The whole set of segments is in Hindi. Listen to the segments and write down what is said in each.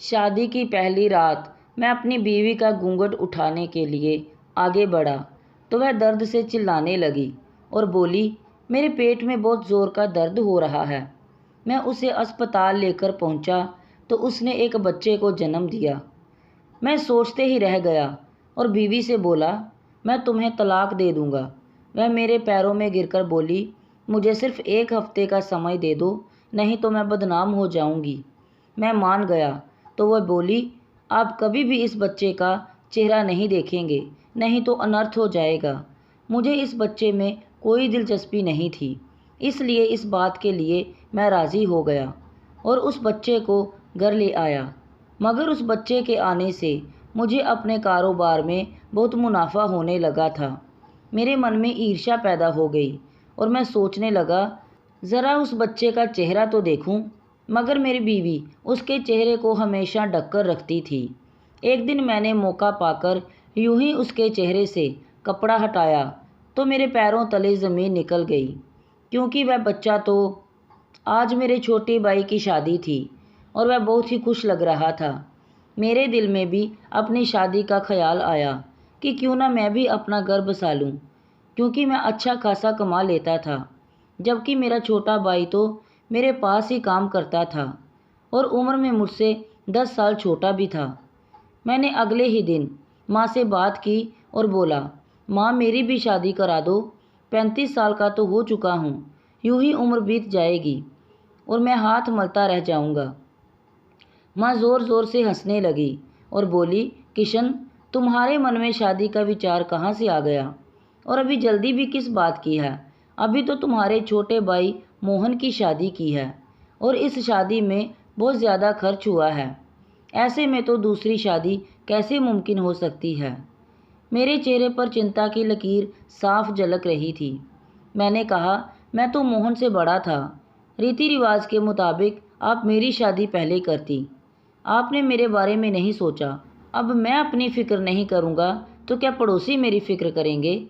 शादी की पहली रात मैं अपनी बीवी का घूंघट उठाने के लिए आगे बढ़ा तो वह दर्द से चिल्लाने लगी और बोली, मेरे पेट में बहुत ज़ोर का दर्द हो रहा है। मैं उसे अस्पताल लेकर पहुंचा तो उसने एक बच्चे को जन्म दिया। मैं सोचते ही रह गया और बीवी से बोला, मैं तुम्हें तलाक दे दूंगा। वह मेरे पैरों में गिरकर बोली, मुझे सिर्फ 1 हफ्ते का समय दे दो, नहीं तो मैं बदनाम हो जाऊंगी। मैं मान गया तो वह बोली, आप कभी भी इस बच्चे का चेहरा नहीं देखेंगे, नहीं तो अनर्थ हो जाएगा। मुझे इस बच्चे में कोई दिलचस्पी नहीं थी, इसलिए इस बात के लिए मैं राज़ी हो गया और उस बच्चे को घर ले आया। मगर उस बच्चे के आने से मुझे अपने कारोबार में बहुत मुनाफा होने लगा था। मेरे मन में ईर्ष्या पैदा हो गई और मैं सोचने लगा, ज़रा उस बच्चे का चेहरा तो देखूं। मगर मेरी बीवी उसके चेहरे को हमेशा ढककर रखती थी। एक दिन मैंने मौका पाकर यूं ही उसके चेहरे से कपड़ा हटाया तो मेरे पैरों तले ज़मीन निकल गई, क्योंकि वह बच्चा तो आज मेरे छोटे भाई की शादी थी और वह बहुत ही खुश लग रहा था। मेरे दिल में भी अपनी शादी का ख्याल आया कि क्यों ना मैं भी अपना घर बसा लूं, क्योंकि मैं अच्छा खासा कमा लेता था, जबकि मेरा छोटा भाई तो मेरे पास ही काम करता था और उम्र में मुझसे 10 साल छोटा भी था। मैंने अगले ही दिन माँ से बात की और बोला, माँ मेरी भी शादी करा दो, 35 साल का तो हो चुका हूँ, यूं ही उम्र बीत जाएगी और मैं हाथ मलता रह जाऊँगा। माँ ज़ोर ज़ोर से हंसने लगी और बोली, किशन तुम्हारे मन में शादी का विचार कहाँ से आ गया, और अभी जल्दी भी किस बात की है। अभी तो तुम्हारे छोटे भाई मोहन की शादी की है और इस शादी में बहुत ज़्यादा खर्च हुआ है। ऐसे में तो दूसरी शादी कैसे मुमकिन हो सकती है। मेरे चेहरे पर चिंता की लकीर साफ झलक रही थी। मैंने कहा, मैं तो मोहन से बड़ा था, रीति रिवाज के मुताबिक आप मेरी शादी पहले करती। आपने मेरे बारे में नहीं सोचा। अब मैं अपनी फ़िक्र नहीं करूँगा तो क्या पड़ोसी मेरी फ़िक्र करेंगे।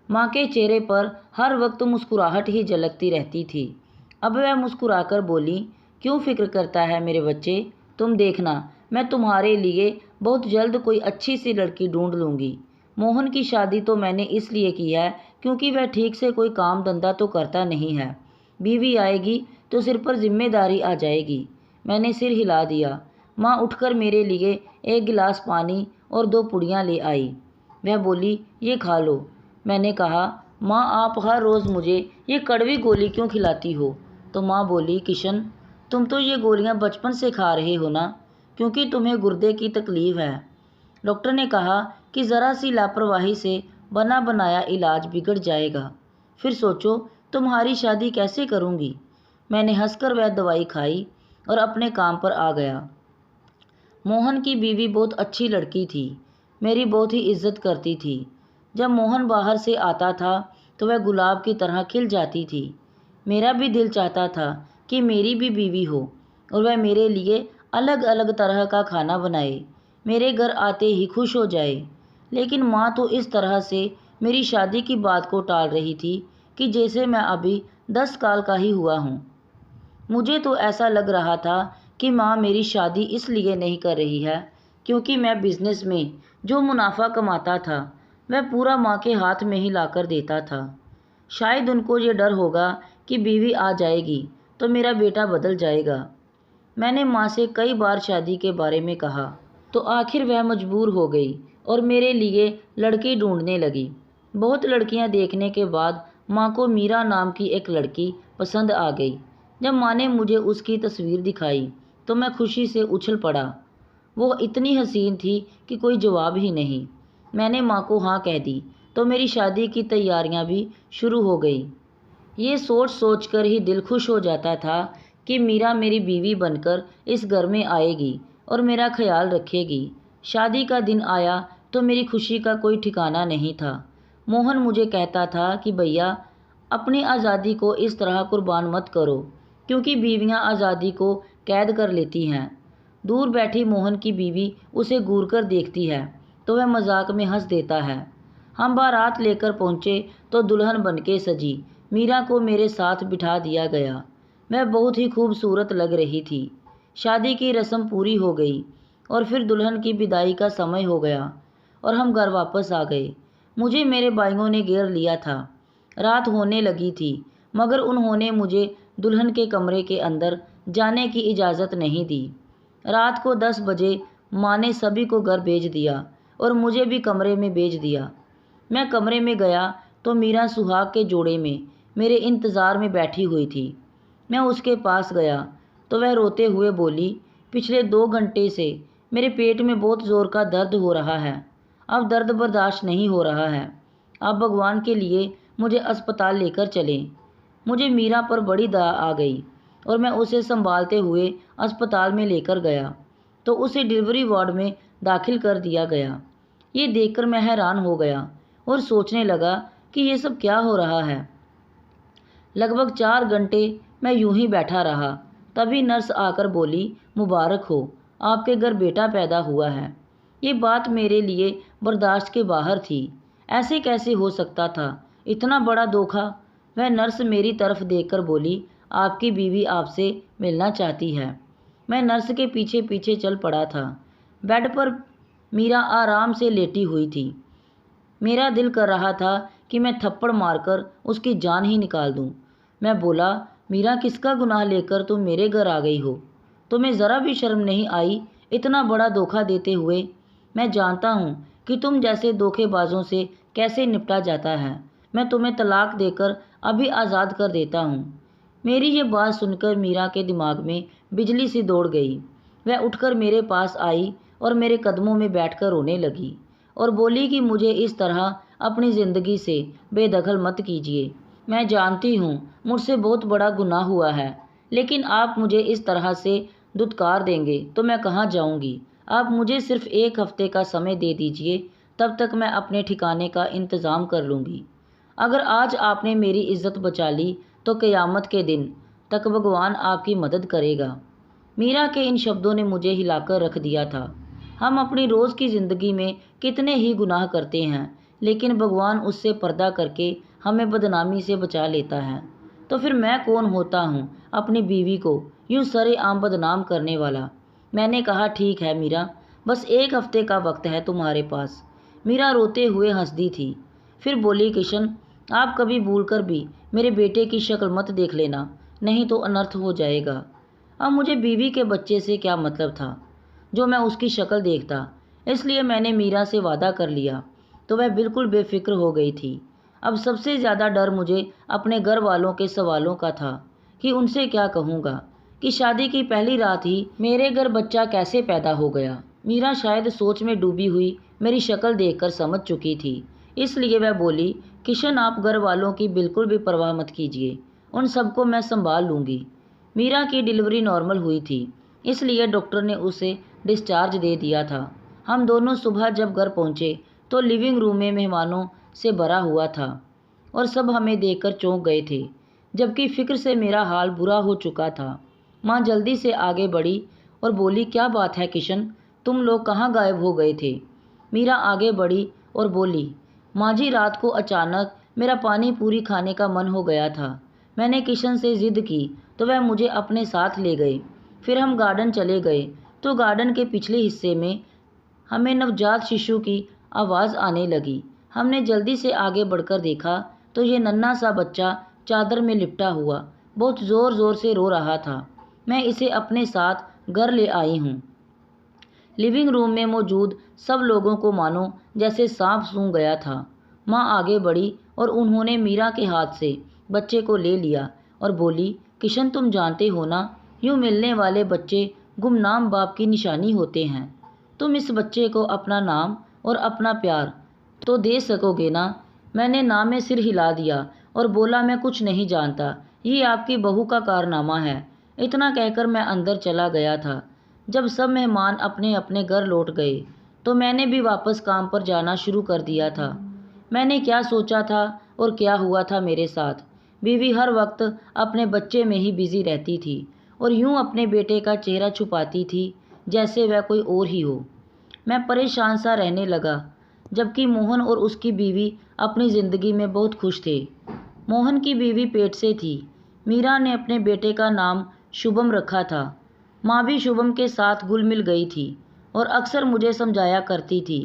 माँ के चेहरे पर हर वक्त मुस्कुराहट ही झलकती रहती थी। अब वह मुस्कुराकर बोली, क्यों फ़िक्र करता है मेरे बच्चे, तुम देखना मैं तुम्हारे लिए बहुत जल्द कोई अच्छी सी लड़की ढूंढ लूँगी। मोहन की शादी तो मैंने इसलिए की है क्योंकि वह ठीक से कोई काम धंधा तो करता नहीं है। बीवी आएगी तो सिर पर जिम्मेदारी आ जाएगी। मैंने सिर हिला दिया। माँ उठकर मेरे लिए 1 गिलास पानी और 2 पुड़ियाँ ले आई। वह बोली, ये खा लो। मैंने कहा, माँ आप हर रोज़ मुझे ये कड़वी गोली क्यों खिलाती हो। तो माँ बोली, किशन तुम तो ये गोलियाँ बचपन से खा रहे हो ना, क्योंकि तुम्हें गुर्दे की तकलीफ़ है। डॉक्टर ने कहा कि ज़रा सी लापरवाही से बना बनाया इलाज बिगड़ जाएगा। फिर सोचो तुम्हारी शादी कैसे करूँगी। मैंने हंसकर वह दवाई खाई और अपने काम पर आ गया। मोहन की बीवी बहुत अच्छी लड़की थी, मेरी बहुत ही इज्जत करती थी। जब मोहन बाहर से आता था तो वह गुलाब की तरह खिल जाती थी। मेरा भी दिल चाहता था कि मेरी भी बीवी हो और वह मेरे लिए अलग अलग तरह का खाना बनाए, मेरे घर आते ही खुश हो जाए। लेकिन माँ तो इस तरह से मेरी शादी की बात को टाल रही थी कि जैसे मैं अभी 10 साल का ही हुआ हूँ। मुझे तो ऐसा लग रहा था कि माँ मेरी शादी इसलिए नहीं कर रही है क्योंकि मैं बिज़नेस में जो मुनाफा कमाता था वह पूरा माँ के हाथ में ही लाकर देता था। शायद उनको ये डर होगा कि बीवी आ जाएगी तो मेरा बेटा बदल जाएगा। मैंने माँ से कई बार शादी के बारे में कहा तो आखिर वह मजबूर हो गई और मेरे लिए लड़की ढूंढने लगी। बहुत लड़कियां देखने के बाद माँ को मीरा नाम की एक लड़की पसंद आ गई। जब माँ ने मुझे उसकी तस्वीर दिखाई तो मैं खुशी से उछल पड़ा। वो इतनी हसीन थी कि कोई जवाब ही नहीं। मैंने माँ को हाँ कह दी तो मेरी शादी की तैयारियां भी शुरू हो गई। ये सोच सोच कर ही दिल खुश हो जाता था कि मीरा मेरी बीवी बनकर इस घर में आएगी और मेरा ख्याल रखेगी। शादी का दिन आया तो मेरी खुशी का कोई ठिकाना नहीं था। मोहन मुझे कहता था कि भैया अपनी आज़ादी को इस तरह कुर्बान मत करो, क्योंकि बीवियां आज़ादी को कैद कर लेती हैं। दूर बैठी मोहन की बीवी उसे घूर कर देखती है तो वह मजाक में हंस देता है। हम बारात लेकर पहुँचे तो दुल्हन बनके सजी मीरा को मेरे साथ बिठा दिया गया। मैं बहुत ही खूबसूरत लग रही थी। शादी की रस्म पूरी हो गई। और फिर दुल्हन की विदाई का समय हो गया और हम घर वापस आ गए। मुझे मेरे भाइयों ने घेर लिया था। रात होने लगी थी, मगर उन्होंने मुझे दुल्हन के कमरे के अंदर जाने की इजाज़त नहीं दी। रात को 10 बजे माँ ने सभी को घर भेज दिया और मुझे भी कमरे में भेज दिया। मैं कमरे में गया तो मीरा सुहाग के जोड़े में मेरे इंतज़ार में बैठी हुई थी। मैं उसके पास गया तो वह रोते हुए बोली, पिछले 2 घंटे से मेरे पेट में बहुत ज़ोर का दर्द हो रहा है। अब दर्द बर्दाश्त नहीं हो रहा है। आप भगवान के लिए मुझे अस्पताल लेकर चलें। मुझे मीरा पर बड़ी दया आ गई और मैं उसे संभालते हुए अस्पताल में लेकर गया तो उसे डिलीवरी वार्ड में दाखिल कर दिया गया। ये देखकर मैं हैरान हो गया और सोचने लगा कि ये सब क्या हो रहा है। लगभग 4 घंटे मैं यूं ही बैठा रहा। तभी नर्स आकर बोली, मुबारक हो, आपके घर बेटा पैदा हुआ है। ये बात मेरे लिए बर्दाश्त के बाहर थी। ऐसे कैसे हो सकता था? इतना बड़ा धोखा। वह नर्स मेरी तरफ देखकर बोली, आपकी बीवी आपसे मिलना चाहती है। मैं नर्स के पीछे पीछे चल पड़ा था। बेड पर मीरा आराम से लेटी हुई थी। मेरा दिल कर रहा था कि मैं थप्पड़ मारकर उसकी जान ही निकाल दूं। मैं बोला, मीरा, किसका गुनाह लेकर तुम मेरे घर आ गई हो? तुम्हें ज़रा भी शर्म नहीं आई इतना बड़ा धोखा देते हुए? मैं जानता हूँ कि तुम जैसे धोखेबाजों से कैसे निपटा जाता है। मैं तुम्हें तलाक देकर अभी आज़ाद कर देता हूँ। मेरी ये बात सुनकर मीरा के दिमाग में बिजली सी दौड़ गई। वह उठकर मेरे पास आई और मेरे कदमों में बैठकर रोने लगी और बोली कि मुझे इस तरह अपनी ज़िंदगी से बेदखल मत कीजिए। मैं जानती हूँ मुझसे बहुत बड़ा गुनाह हुआ है, लेकिन आप मुझे इस तरह से दुत्कार देंगे तो मैं कहाँ जाऊँगी? आप मुझे सिर्फ 1 हफ्ते का समय दे दीजिए, तब तक मैं अपने ठिकाने का इंतज़ाम कर लूँगी। अगर आज आपने मेरी इज्जत बचा ली तो क़यामत के दिन तक भगवान आपकी मदद करेगा। मीरा के इन शब्दों ने मुझे हिलाकर रख दिया था। हम अपनी रोज़ की ज़िंदगी में कितने ही गुनाह करते हैं, लेकिन भगवान उससे पर्दा करके हमें बदनामी से बचा लेता है। तो फिर मैं कौन होता हूँ अपनी बीवी को यूँ सरेआम बदनाम करने वाला? मैंने कहा, ठीक है मीरा, बस 1 हफ्ते का वक्त है तुम्हारे पास। मीरा रोते हुए हंस दी थी। फिर बोली, किशन, आप कभी भूलकर भी मेरे बेटे की शक्ल मत देख लेना, नहीं तो अनर्थ हो जाएगा। अब मुझे बीवी के बच्चे से क्या मतलब था जो मैं उसकी शक्ल देखता, इसलिए मैंने मीरा से वादा कर लिया तो वह बिल्कुल बेफिक्र हो गई थी। अब सबसे ज़्यादा डर मुझे अपने घर वालों के सवालों का था कि उनसे क्या कहूँगा कि शादी की पहली रात ही मेरे घर बच्चा कैसे पैदा हो गया। मीरा शायद सोच में डूबी हुई मेरी शक्ल देखकर समझ चुकी थी, इसलिए वह बोली, किशन, आप घर वालों की बिल्कुल भी परवाह मत कीजिए, उन सबको मैं संभाल लूँगी। मीरा की डिलीवरी नॉर्मल हुई थी, इसलिए डॉक्टर ने उसे डिस्चार्ज दे दिया था। हम दोनों सुबह जब घर पहुँचे तो लिविंग रूम में मेहमानों से भरा हुआ था और सब हमें देखकर चौंक गए थे, जबकि फिक्र से मेरा हाल बुरा हो चुका था। माँ जल्दी से आगे बढ़ी और बोली, क्या बात है किशन, तुम लोग कहाँ गायब हो गए थे? मीरा आगे बढ़ी और बोली, माँ जी, रात को अचानक मेरा पानी पूरी खाने का मन हो गया था। मैंने किशन से ज़िद की तो वह मुझे अपने साथ ले गए। फिर हम गार्डन चले गए तो गार्डन के पिछले हिस्से में हमें नवजात शिशु की आवाज़ आने लगी। हमने जल्दी से आगे बढ़कर देखा तो ये नन्हा सा बच्चा चादर में लिपटा हुआ बहुत ज़ोर ज़ोर से रो रहा था। मैं इसे अपने साथ घर ले आई हूँ। लिविंग रूम में मौजूद सब लोगों को मानो जैसे सांप सूंघ गया था। माँ आगे बढ़ी और उन्होंने मीरा के हाथ से बच्चे को ले लिया और बोली, किशन, तुम जानते हो ना, यूँ मिलने वाले बच्चे गुमनाम बाप की निशानी होते हैं। तुम इस बच्चे को अपना नाम और अपना प्यार तो दे सकोगे ना? मैंने नाम में सिर हिला दिया और बोला, मैं कुछ नहीं जानता, ये आपकी बहू का कारनामा है। इतना कहकर मैं अंदर चला गया था। जब सब मेहमान अपने अपने घर लौट गए तो मैंने भी वापस काम पर जाना शुरू कर दिया था। मैंने क्या सोचा था और क्या हुआ था मेरे साथ? बीवी हर वक्त अपने बच्चे में ही बिजी रहती थी और यूं अपने बेटे का चेहरा छुपाती थी जैसे वह कोई और ही हो। मैं परेशान सा रहने लगा, जबकि मोहन और उसकी बीवी अपनी ज़िंदगी में बहुत खुश थे। मोहन की बीवी पेट से थी। मीरा ने अपने बेटे का नाम शुभम रखा था। माँ भी शुभम के साथ घुल मिल गई थी। और अक्सर मुझे समझाया करती थी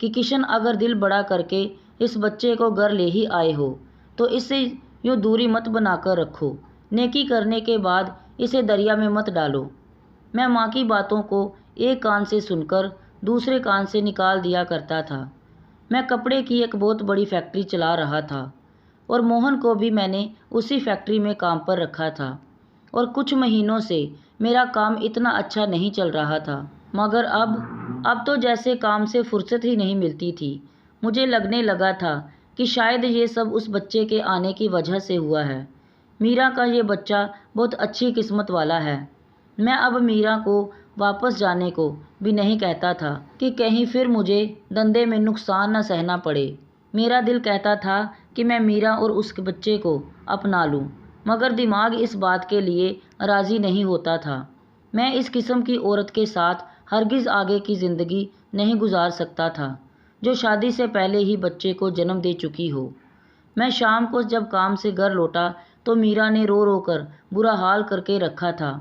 कि किशन अगर दिल बड़ा करके इस बच्चे को घर ले ही आए हो तो इससे यूँ दूरी मत बनाकर रखो। नेकी करने के बाद इसे दरिया में मत डालो। मैं माँ की बातों को एक कान से सुनकर दूसरे कान से निकाल दिया करता था। मैं कपड़े की एक बहुत बड़ी फैक्ट्री चला रहा था और मोहन को भी मैंने उसी फैक्ट्री में काम पर रखा था और कुछ महीनों से मेरा काम इतना अच्छा नहीं चल रहा था, मगर अब तो जैसे काम से फुर्सत ही नहीं मिलती थी। मुझे लगने लगा था कि शायद ये सब उस बच्चे के आने की वजह से हुआ है। मीरा का ये बच्चा बहुत अच्छी किस्मत वाला है। मैं अब मीरा को वापस जाने को भी नहीं कहता था कि कहीं फिर मुझे धंधे में नुकसान न सहना पड़े। मेरा दिल कहता था कि मैं मीरा और उस बच्चे को अपना लूं, मगर दिमाग इस बात के लिए राज़ी नहीं होता था। मैं इस किस्म की औरत के साथ हरगिज़ आगे की ज़िंदगी नहीं गुजार सकता था, जो शादी से पहले ही बच्चे को जन्म दे चुकी हो। मैं शाम को जब काम से घर लौटा तो मीरा ने रो रो कर बुरा हाल करके रखा था।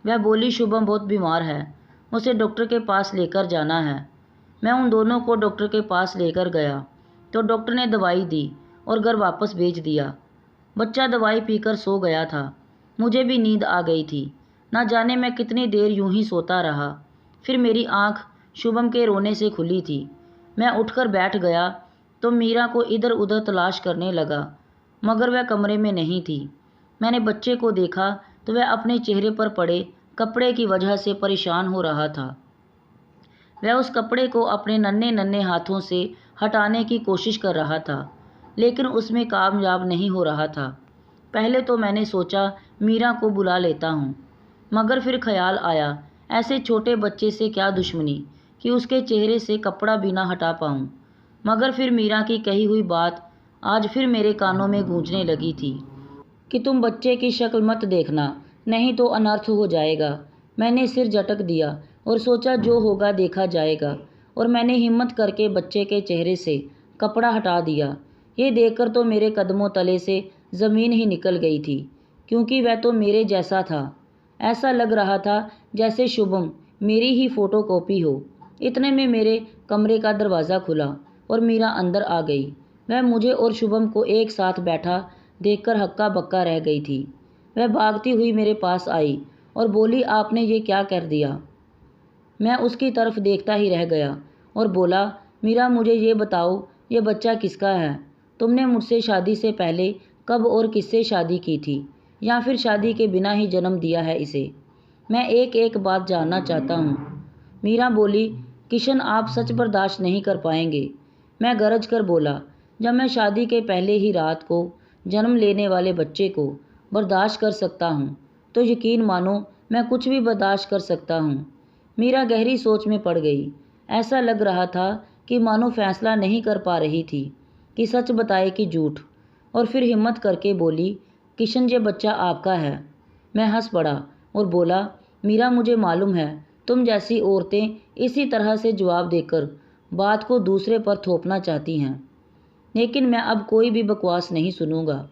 वह बोली, शुभम बहुत बीमार है, उसे डॉक्टर के पास लेकर जाना है। मैं उन दोनों को डॉक्टर के पास लेकर गया तो डॉक्टर ने दवाई दी और घर वापस भेज दिया। बच्चा दवाई पीकर सो गया था। मुझे भी नींद आ गई थी। ना जाने मैं कितनी देर यूं ही सोता रहा। फिर मेरी आंख शुभम के रोने से खुली थी। मैं उठकर बैठ गया तो मीरा को इधर उधर तलाश करने लगा, मगर वह कमरे में नहीं थी। मैंने बच्चे को देखा तो वह अपने चेहरे पर पड़े कपड़े की वजह से परेशान हो रहा था। वह उस कपड़े को अपने नन्हे नन्हे हाथों से हटाने की कोशिश कर रहा था, लेकिन उसमें कामयाब नहीं हो रहा था। पहले तो मैंने सोचा मीरा को बुला लेता हूँ, मगर फिर ख्याल आया ऐसे छोटे बच्चे से क्या दुश्मनी कि उसके चेहरे से कपड़ा भी ना हटा पाऊँ। मगर फिर मीरा की कही हुई बात आज फिर मेरे कानों में गूंजने लगी थी कि तुम बच्चे की शक्ल मत देखना, नहीं तो अनर्थ हो जाएगा। मैंने सिर झटक दिया और सोचा जो होगा देखा जाएगा, और मैंने हिम्मत करके बच्चे के चेहरे से कपड़ा हटा दिया। ये देखकर तो मेरे कदमों तले से ज़मीन ही निकल गई थी, क्योंकि वह तो मेरे जैसा था। ऐसा लग रहा था जैसे शुभम मेरी ही फ़ोटोकॉपी हो। इतने में मेरे कमरे का दरवाज़ा खुला और मीरा अंदर आ गई। वह मुझे और शुभम को एक साथ बैठा देखकर हक्का बक्का रह गई थी। वह भागती हुई मेरे पास आई और बोली, आपने ये क्या कर दिया? मैं उसकी तरफ देखता ही रह गया और बोला, मीरा मुझे ये बताओ, ये बच्चा किसका है? तुमने मुझसे शादी से पहले कब और किससे शादी की थी, या फिर शादी के बिना ही जन्म दिया है इसे? मैं एक एक बात जानना चाहता हूँ। मीरा बोली, किशन आप सच बर्दाश्त नहीं कर पाएंगे। मैं गरज कर बोला, जब मैं शादी के पहले ही रात को जन्म लेने वाले बच्चे को बर्दाश्त कर सकता हूँ तो यकीन मानो मैं कुछ भी बर्दाश्त कर सकता हूँ। मीरा गहरी सोच में पड़ गई। ऐसा लग रहा था कि मानो फैसला नहीं कर पा रही थी कि सच बताए कि झूठ, और फिर हिम्मत करके बोली, किशन ये बच्चा आपका है। मैं हंस पड़ा और बोला, मीरा मुझे मालूम है तुम जैसी औरतें इसी तरह से जवाब देकर बात को दूसरे पर थोपना चाहती हैं, लेकिन मैं अब कोई भी बकवास नहीं सुनूंगा।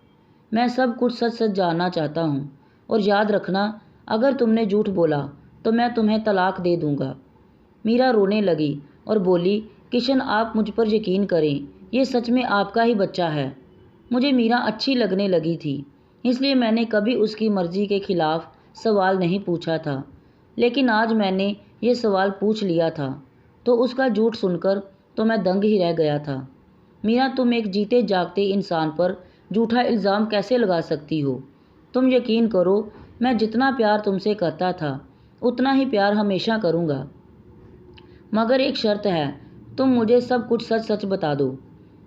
मैं सब कुछ सच सच जानना चाहता हूँ, और याद रखना अगर तुमने झूठ बोला तो मैं तुम्हें तलाक दे दूंगा। मीरा रोने लगी और बोली, किशन आप मुझ पर यकीन करें, ये सच में आपका ही बच्चा है। मुझे मीरा अच्छी लगने लगी थी, इसलिए मैंने कभी उसकी मर्जी के खिलाफ सवाल नहीं पूछा था, लेकिन आज मैंने ये सवाल पूछ लिया था तो उसका झूठ सुनकर तो मैं दंग ही रह गया था। मीरा तुम एक जीते जागते इंसान पर झूठा इल्ज़ाम कैसे लगा सकती हो? तुम यकीन करो मैं जितना प्यार तुमसे करता था उतना ही प्यार हमेशा करूँगा, मगर एक शर्त है, तुम मुझे सब कुछ सच सच बता दो।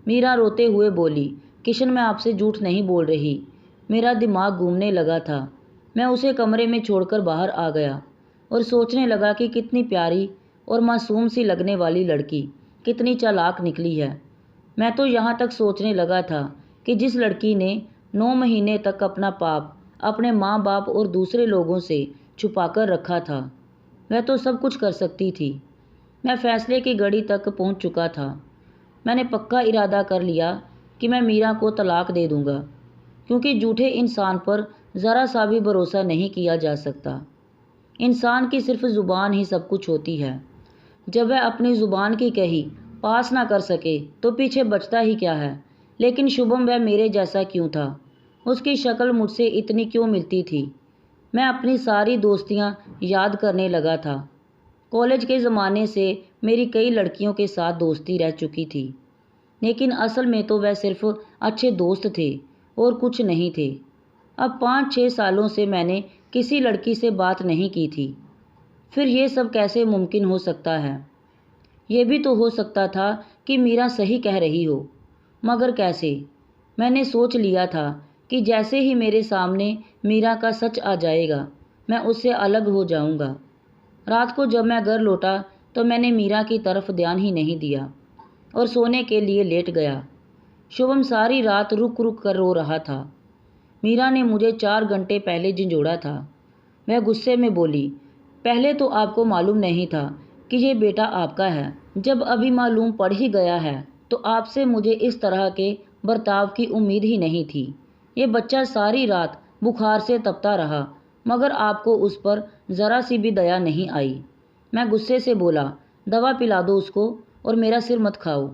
मीरा रोते हुए बोली, किशन मैं आपसे झूठ नहीं बोल रही। मेरा दिमाग घूमने लगा था। मैं उसे कमरे में छोड़कर बाहर आ गया और सोचने लगा कि कितनी प्यारी और मासूम सी लगने वाली लड़की कितनी चालाक निकली है। मैं तो यहाँ तक सोचने लगा था कि जिस लड़की ने 9 महीने तक अपना पाप अपने माँ बाप और दूसरे लोगों से छुपाकर रखा था, वह तो सब कुछ कर सकती थी। मैं फैसले की घड़ी तक पहुँच चुका था। मैंने पक्का इरादा कर लिया कि मैं मीरा को तलाक दे दूँगा, क्योंकि झूठे इंसान पर ज़रा सा भी भरोसा नहीं किया जा सकता। इंसान की सिर्फ ज़ुबान ही सब कुछ होती है। जब वह अपनी ज़ुबान की कही पास ना कर सके तो पीछे बचता ही क्या है। लेकिन शुभम वह मेरे जैसा क्यों था? उसकी शक्ल मुझसे इतनी क्यों मिलती थी? मैं अपनी सारी दोस्तियां याद करने लगा था। कॉलेज के ज़माने से मेरी कई लड़कियों के साथ दोस्ती रह चुकी थी, लेकिन असल में तो वह सिर्फ अच्छे दोस्त थे और कुछ नहीं थे। अब 5-6 सालों से मैंने किसी लड़की से बात नहीं की थी। फिर ये सब कैसे मुमकिन हो सकता है? ये भी तो हो सकता था कि मीरा सही कह रही हो, मगर कैसे? मैंने सोच लिया था कि जैसे ही मेरे सामने मीरा का सच आ जाएगा, मैं उससे अलग हो जाऊंगा। रात को जब मैं घर लौटा तो मैंने मीरा की तरफ ध्यान ही नहीं दिया और सोने के लिए लेट गया। शुभम सारी रात रुक रुक कर रो रहा था। मीरा ने मुझे 4 घंटे पहले झंझोड़ा था। वह गुस्से में बोली, पहले तो आपको मालूम नहीं था कि ये बेटा आपका है। जब अभी मालूम पड़ ही गया है तो आपसे मुझे इस तरह के बर्ताव की उम्मीद ही नहीं थी। ये बच्चा सारी रात बुखार से तपता रहा, मगर आपको उस पर ज़रा सी भी दया नहीं आई। मैं गुस्से से बोला, दवा पिला दो उसको और मेरा सिर मत खाओ।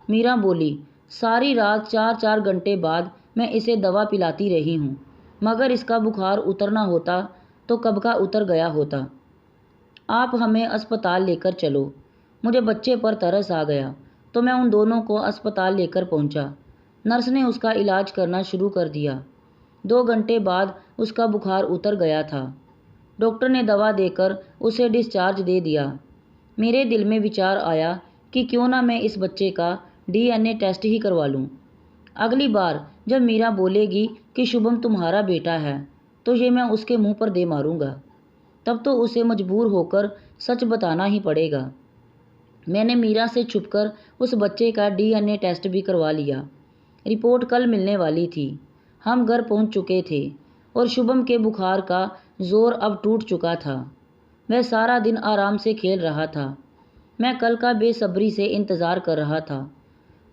मीरा बोली, सारी रात 4-4 घंटे बाद मैं इसे दवा पिलाती रही हूँ, मगर इसका बुखार उतरना होता तो कब का उतर गया होता। आप हमें अस्पताल लेकर चलो। मुझे बच्चे पर तरस आ गया तो मैं उन दोनों को अस्पताल लेकर पहुंचा। नर्स ने उसका इलाज करना शुरू कर दिया। 2 घंटे बाद उसका बुखार उतर गया था। डॉक्टर ने दवा देकर उसे डिस्चार्ज दे दिया। मेरे दिल में विचार आया कि क्यों ना मैं इस बच्चे का डीएनए टेस्ट ही करवा लूं। अगली बार जब मीरा बोलेगी कि शुभम तुम्हारा बेटा है, तो ये मैं उसके मुंह पर दे मारूंगा। तब तो उसे मजबूर होकर सच बताना ही पड़ेगा। मैंने मीरा से छुपकर उस बच्चे का डीएनए टेस्ट भी करवा लिया। रिपोर्ट कल मिलने वाली थी। हम घर पहुंच चुके थे और शुभम के बुखार का जोर अब टूट चुका था। वह सारा दिन आराम से खेल रहा था। मैं कल का बेसब्री से इंतज़ार कर रहा था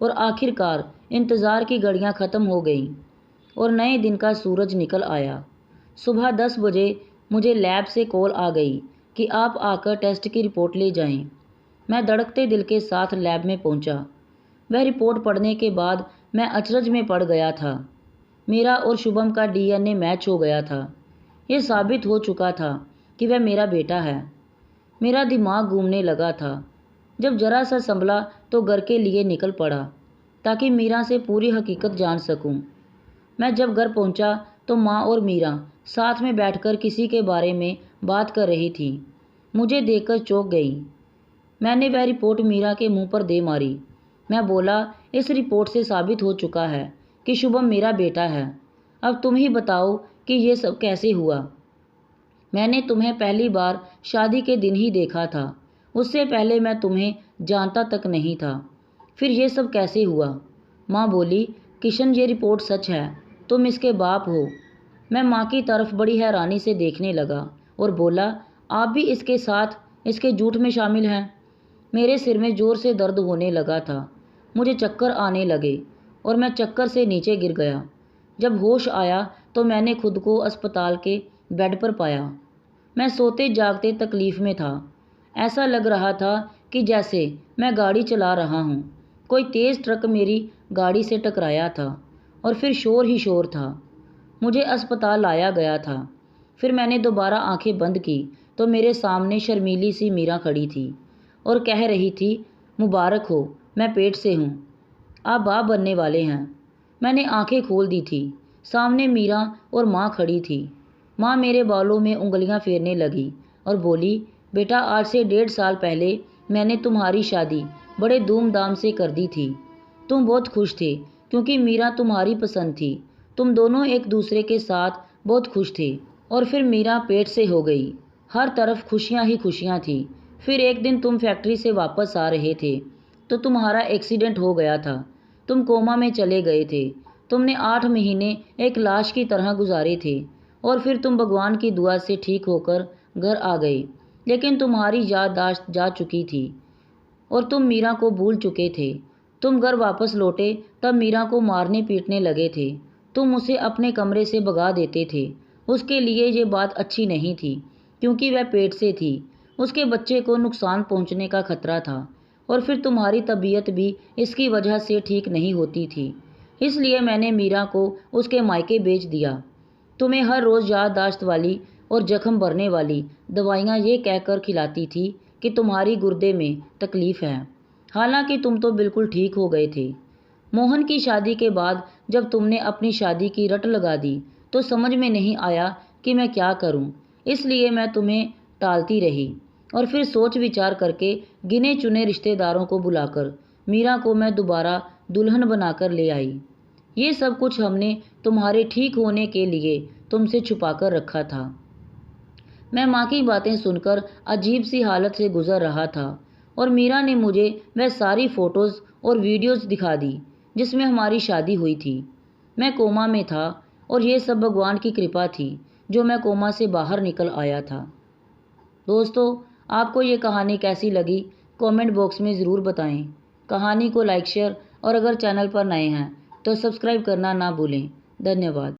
और आखिरकार इंतज़ार की घड़ियां ख़त्म हो गईं और नए दिन का सूरज निकल आया। सुबह 10 बजे मुझे लैब से कॉल आ गई कि आप आकर टेस्ट की रिपोर्ट ले जाएं। मैं धड़कते दिल के साथ लैब में पहुंचा। वह रिपोर्ट पढ़ने के बाद मैं अचरज में पड़ गया था। मेरा और शुभम का डीएनए मैच हो गया था। ये साबित हो चुका था कि वह मेरा बेटा है। मेरा दिमाग घूमने लगा था। जब जरा सा संभला तो घर के लिए निकल पड़ा ताकि मीरा से पूरी हकीकत जान सकूं। मैं जब घर पहुंचा तो माँ और मीरा साथ में बैठकर किसी के बारे में बात कर रही थी। मुझे देखकर चौंक गई। मैंने वह रिपोर्ट मीरा के मुंह पर दे मारी। मैं बोला, इस रिपोर्ट से साबित हो चुका है कि शुभम मेरा बेटा है। अब तुम ही बताओ कि ये सब कैसे हुआ। मैंने तुम्हें पहली बार शादी के दिन ही देखा था। उससे पहले मैं तुम्हें जानता तक नहीं था। फिर ये सब कैसे हुआ? माँ बोली, किशन ये रिपोर्ट सच है, तुम इसके बाप हो। मैं माँ की तरफ बड़ी हैरानी से देखने लगा और बोला, आप भी इसके साथ इसके झूठ में शामिल हैं? मेरे सिर में ज़ोर से दर्द होने लगा था। मुझे चक्कर आने लगे और मैं चक्कर से नीचे गिर गया। जब होश आया तो मैंने खुद को अस्पताल के बेड पर पाया। मैं सोते जागते तकलीफ़ में था। ऐसा लग रहा था कि जैसे मैं गाड़ी चला रहा हूँ। कोई तेज़ ट्रक मेरी गाड़ी से टकराया था और फिर शोर ही शोर था। मुझे अस्पताल लाया गया था। फिर मैंने दोबारा आंखें बंद की तो मेरे सामने शर्मीली सी मीरा खड़ी थी और कह रही थी, मुबारक हो, मैं पेट से हूँ, आप बाप बनने वाले हैं। मैंने आंखें खोल दी थी। सामने मीरा और माँ खड़ी थी। माँ मेरे बालों में उंगलियाँ फेरने लगी और बोली, बेटा आज से 1.5 साल पहले मैंने तुम्हारी शादी बड़े धूमधाम से कर दी थी। तुम बहुत खुश थे क्योंकि मीरा तुम्हारी पसंद थी। तुम दोनों एक दूसरे के साथ बहुत खुश थे और फिर मीरा पेट से हो गई। हर तरफ खुशियाँ ही खुशियाँ थी। फिर एक दिन तुम फैक्ट्री से वापस आ रहे थे तो तुम्हारा एक्सीडेंट हो गया था। तुम कोमा में चले गए थे। तुमने 8 महीने एक लाश की तरह गुजारे थे और फिर तुम भगवान की दुआ से ठीक होकर घर आ गए। लेकिन तुम्हारी याददाश्त जा चुकी थी और तुम मीरा को भूल चुके थे। तुम घर वापस लौटे तब मीरा को मारने पीटने लगे थे। तुम उसे अपने कमरे से भगा देते थे। उसके लिए ये बात अच्छी नहीं थी क्योंकि वह पेट से थी। उसके बच्चे को नुकसान पहुंचने का खतरा था और फिर तुम्हारी तबीयत भी इसकी वजह से ठीक नहीं होती थी। इसलिए मैंने मीरा को उसके मायके भेज दिया। तुम्हें हर रोज़ याददाश्त वाली और जख्म भरने वाली दवाइयाँ ये कहकर खिलाती थी कि तुम्हारी गुर्दे में तकलीफ़ है, हालांकि तुम तो बिल्कुल ठीक हो गए थे। मोहन की शादी के बाद जब तुमने अपनी शादी की रट लगा दी तो समझ में नहीं आया कि मैं क्या करूं, इसलिए मैं तुम्हें टालती रही और फिर सोच विचार करके गिने चुने रिश्तेदारों को बुलाकर मीरा को मैं दोबारा दुल्हन बनाकर ले आई। ये सब कुछ हमने तुम्हारे ठीक होने के लिए तुमसे छुपा कर रखा था। मैं माँ की बातें सुनकर अजीब सी हालत से गुजर रहा था और मीरा ने मुझे वह सारी फ़ोटोज़ और वीडियोज़ दिखा दी जिसमें हमारी शादी हुई थी। मैं कोमा में था और ये सब भगवान की कृपा थी जो मैं कोमा से बाहर निकल आया था। दोस्तों, आपको ये कहानी कैसी लगी कमेंट बॉक्स में ज़रूर बताएं। कहानी को लाइक शेयर और अगर चैनल पर नए हैं तो सब्सक्राइब करना ना भूलें। धन्यवाद।